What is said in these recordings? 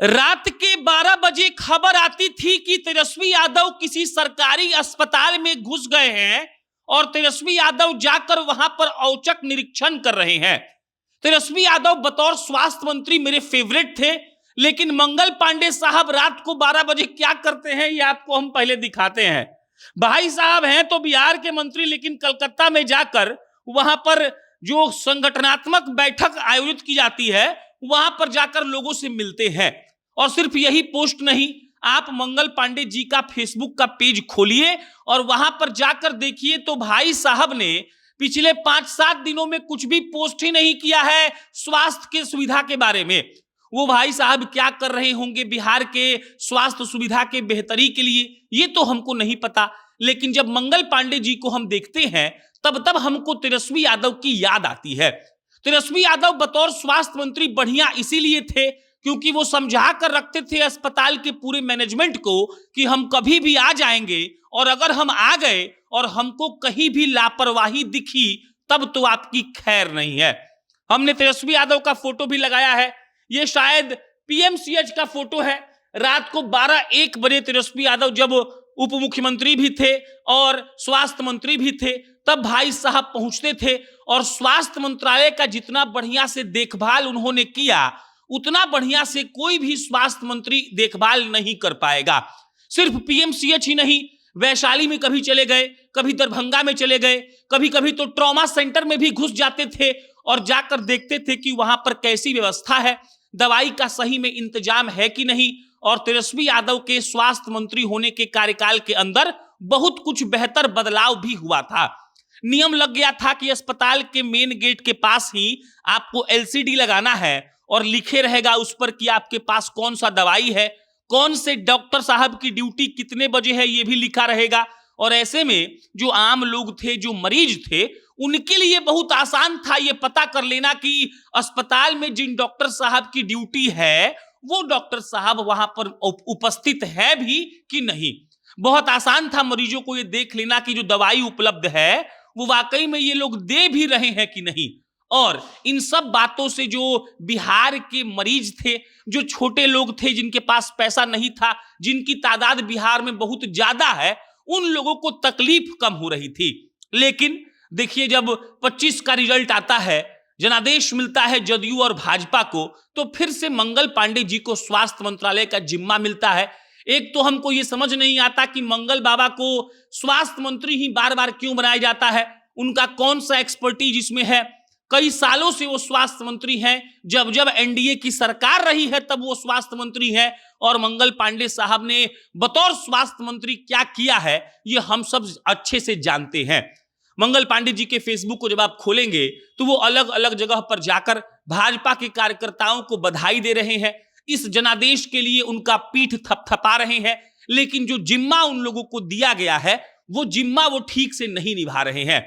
रात के 12 बजे खबर आती थी कि तेजस्वी यादव किसी सरकारी अस्पताल में घुस गए हैं और तेजस्वी यादव जाकर वहां पर औचक निरीक्षण कर रहे हैं। तेजस्वी यादव बतौर स्वास्थ्य मंत्री मेरे फेवरेट थे, लेकिन मंगल पांडे साहब रात को 12 बजे क्या करते हैं ये आपको हम पहले दिखाते हैं। भाई साहब हैं तो बिहार के मंत्री, लेकिन कलकत्ता में जाकर वहां पर जो संगठनात्मक बैठक आयोजित की जाती है वहां पर जाकर लोगों से मिलते हैं। और सिर्फ यही पोस्ट नहीं, आप मंगल पांडे जी का फेसबुक का पेज खोलिए और वहां पर जाकर देखिए तो भाई साहब ने पिछले 5-7 दिनों में कुछ भी पोस्ट ही नहीं किया है स्वास्थ्य के सुविधा के बारे में। वो भाई साहब क्या कर रहे होंगे बिहार के स्वास्थ्य सुविधा के बेहतरी के लिए ये तो हमको नहीं पता, लेकिन जब मंगल पांडे जी को हम देखते हैं तब हमको तेजस्वी यादव की याद आती है। तेजस्वी यादव बतौर स्वास्थ्य मंत्री बढ़िया इसीलिए थे क्योंकि वो समझा कर रखते थे अस्पताल के पूरे मैनेजमेंट को कि हम कभी भी आ जाएंगे और अगर हम आ गए और हमको कहीं भी लापरवाही दिखी तब तो आपकी खैर नहीं है। हमने तेजस्वी यादव का फोटो भी लगाया है, ये शायद पीएमसीएच का फोटो है। रात को 12-1 बजे तेजस्वी यादव जब उप मुख्यमंत्री भी थे और स्वास्थ्य मंत्री भी थे तब भाई साहब पहुंचते थे और स्वास्थ्य मंत्रालय का जितना बढ़िया से देखभाल उन्होंने किया उतना बढ़िया से कोई भी स्वास्थ्य मंत्री देखभाल नहीं कर पाएगा। सिर्फ पीएमसीएच ही नहीं, वैशाली में कभी चले गए, कभी दरभंगा में चले गए, कभी कभी तो ट्रॉमा सेंटर में भी घुस जाते थे और जाकर देखते थे कि वहां पर कैसी व्यवस्था है, दवाई का सही में इंतजाम है कि नहीं। और तेजस्वी यादव के स्वास्थ्य मंत्री होने के कार्यकाल के अंदर बहुत कुछ बेहतर बदलाव भी हुआ था। नियम लग गया था कि अस्पताल के मेन गेट के पास ही आपको एलसीडी लगाना है और लिखे रहेगा उस पर कि आपके पास कौन सा दवाई है, कौन से डॉक्टर साहब की ड्यूटी कितने बजे है ये भी लिखा रहेगा। और ऐसे में जो आम लोग थे, जो मरीज थे, उनके लिए बहुत आसान था ये पता कर लेना कि अस्पताल में जिन डॉक्टर साहब की ड्यूटी है वो डॉक्टर साहब वहां पर उपस्थित है भी कि नहीं। बहुत आसान था मरीजों को ये देख लेना कि जो दवाई उपलब्ध है वो वाकई में ये लोग दे भी रहे हैं कि नहीं। और इन सब बातों से जो बिहार के मरीज थे, जो छोटे लोग थे जिनके पास पैसा नहीं था, जिनकी तादाद बिहार में बहुत ज्यादा है, उन लोगों को तकलीफ कम हो रही थी। लेकिन देखिए जब 25 का रिजल्ट आता है, जनादेश मिलता है जदयू और भाजपा को, तो फिर से मंगल पांडे जी को स्वास्थ्य मंत्रालय का जिम्मा मिलता है। एक तो हमको ये समझ नहीं आता कि मंगल बाबा को स्वास्थ्य मंत्री ही बार बार क्यों बनाया जाता है, उनका कौन सा एक्सपर्टीज इसमें है। कई सालों से वो स्वास्थ्य मंत्री हैं, जब जब एनडीए की सरकार रही है तब वो स्वास्थ्य मंत्री हैं और मंगल पांडे साहब ने बतौर स्वास्थ्य मंत्री क्या किया है ये हम सब अच्छे से जानते हैं। मंगल पांडे जी के फेसबुक को जब आप खोलेंगे तो वो अलग अलग जगह पर जाकर भाजपा के कार्यकर्ताओं को बधाई दे रहे हैं, इस जनादेश के लिए उनका पीठ थपथपा रहे हैं, लेकिन जो जिम्मा उन लोगों को दिया गया है वो जिम्मा वो ठीक से नहीं निभा रहे हैं।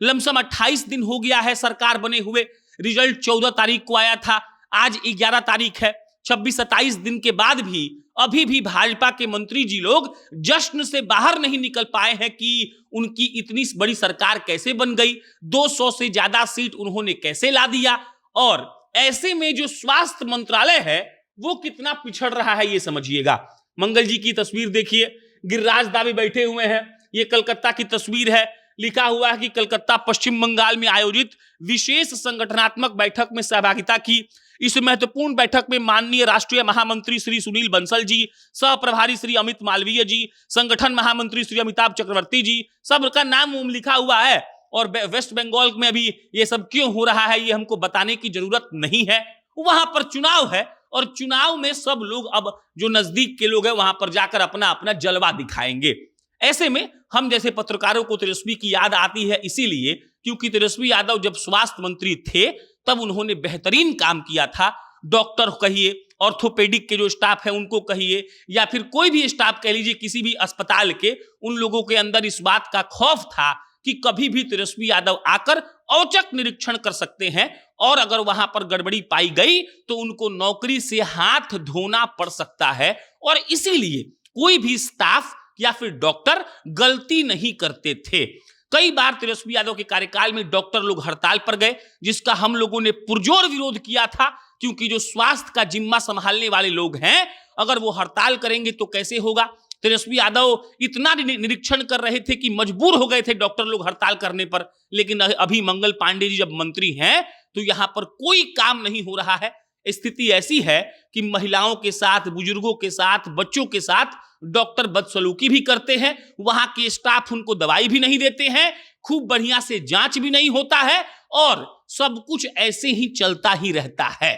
लमसम 28 दिन हो गया है सरकार बने हुए, रिजल्ट 14 तारीख को आया था, आज 11 तारीख है। 26-27 दिन के बाद भी अभी भी भाजपा के मंत्री जी लोग जश्न से बाहर नहीं निकल पाए हैं कि उनकी इतनी बड़ी सरकार कैसे बन गई, 200 से ज्यादा सीट उन्होंने कैसे ला दिया। और ऐसे में जो स्वास्थ्य मंत्रालय है वो कितना पिछड़ रहा है ये समझिएगा। मंगल जी की तस्वीर देखिए, गिरिराज दावी बैठे हुए हैं, ये कलकत्ता की तस्वीर है, लिखा हुआ है कि कलकत्ता पश्चिम बंगाल में आयोजित विशेष संगठनात्मक बैठक में सहभागिता की। इस महत्वपूर्ण बैठक में माननीय राष्ट्रीय महामंत्री श्री सुनील बंसल जी, सह प्रभारी श्री अमित मालवीय जी, संगठन महामंत्री श्री अमिताभ चक्रवर्ती जी, सबका नाम लिखा हुआ है। और वेस्ट बंगाल में अभी ये सब क्यों हो रहा है ये हमको बताने की जरूरत नहीं है, वहां पर चुनाव है और चुनाव में सब लोग अब जो नजदीक के लोग हैं वहां पर जाकर अपना अपना जलवा दिखाएंगे। ऐसे में हम जैसे पत्रकारों को तेजस्वी की याद आती है इसीलिए क्योंकि तेजस्वी यादव जब स्वास्थ्य मंत्री थे तब उन्होंने बेहतरीन काम किया था। डॉक्टर कहिए, ऑर्थोपेडिक के जो स्टाफ है उनको कहिए, या फिर कोई भी स्टाफ कह लीजिए किसी भी अस्पताल के, उन लोगों के अंदर इस बात का खौफ था कि कभी भी तेजस्वी यादव आकर औचक निरीक्षण कर सकते हैं और अगर वहां पर गड़बड़ी पाई गई तो उनको नौकरी से हाथ धोना पड़ सकता है। और इसीलिए कोई भी स्टाफ या फिर डॉक्टर गलती नहीं करते थे। कई बार तेजस्वी यादव के कार्यकाल में डॉक्टर लोग हड़ताल पर गए जिसका हम लोगों ने पुरजोर विरोध किया था, क्योंकि जो स्वास्थ्य का जिम्मा संभालने वाले लोग हैं, अगर वो हड़ताल करेंगे तो कैसे होगा। तेजस्वी यादव इतना निरीक्षण कर रहे थे कि मजबूर हो गए थे डॉक्टर लोग हड़ताल करने पर, लेकिन अभी मंगल पांडे जी जब मंत्री हैं तो यहां पर कोई काम नहीं हो रहा है। स्थिति ऐसी है कि महिलाओं के साथ, बुजुर्गों के साथ, बच्चों के साथ डॉक्टर बदसलूकी भी करते हैं, वहां के स्टाफ उनको दवाई भी नहीं देते हैं, खूब बढ़िया से जांच भी नहीं होता है और सब कुछ ऐसे ही चलता ही रहता है।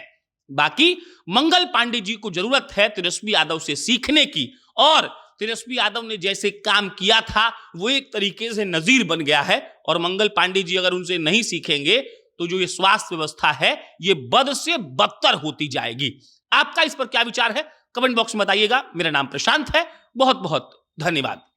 बाकी मंगल पांडे जी को जरूरत है तेजस्वी यादव से सीखने की, और तेजस्वी यादव ने जैसे काम किया था वो एक तरीके से नजीर बन गया है, और मंगल पांडे जी अगर उनसे नहीं सीखेंगे तो जो ये स्वास्थ्य व्यवस्था है ये बद से बदतर होती जाएगी। आपका इस पर क्या विचार है, कमेंट बॉक्स में बताइएगा। मेरा नाम प्रशांत है, बहुत बहुत धन्यवाद।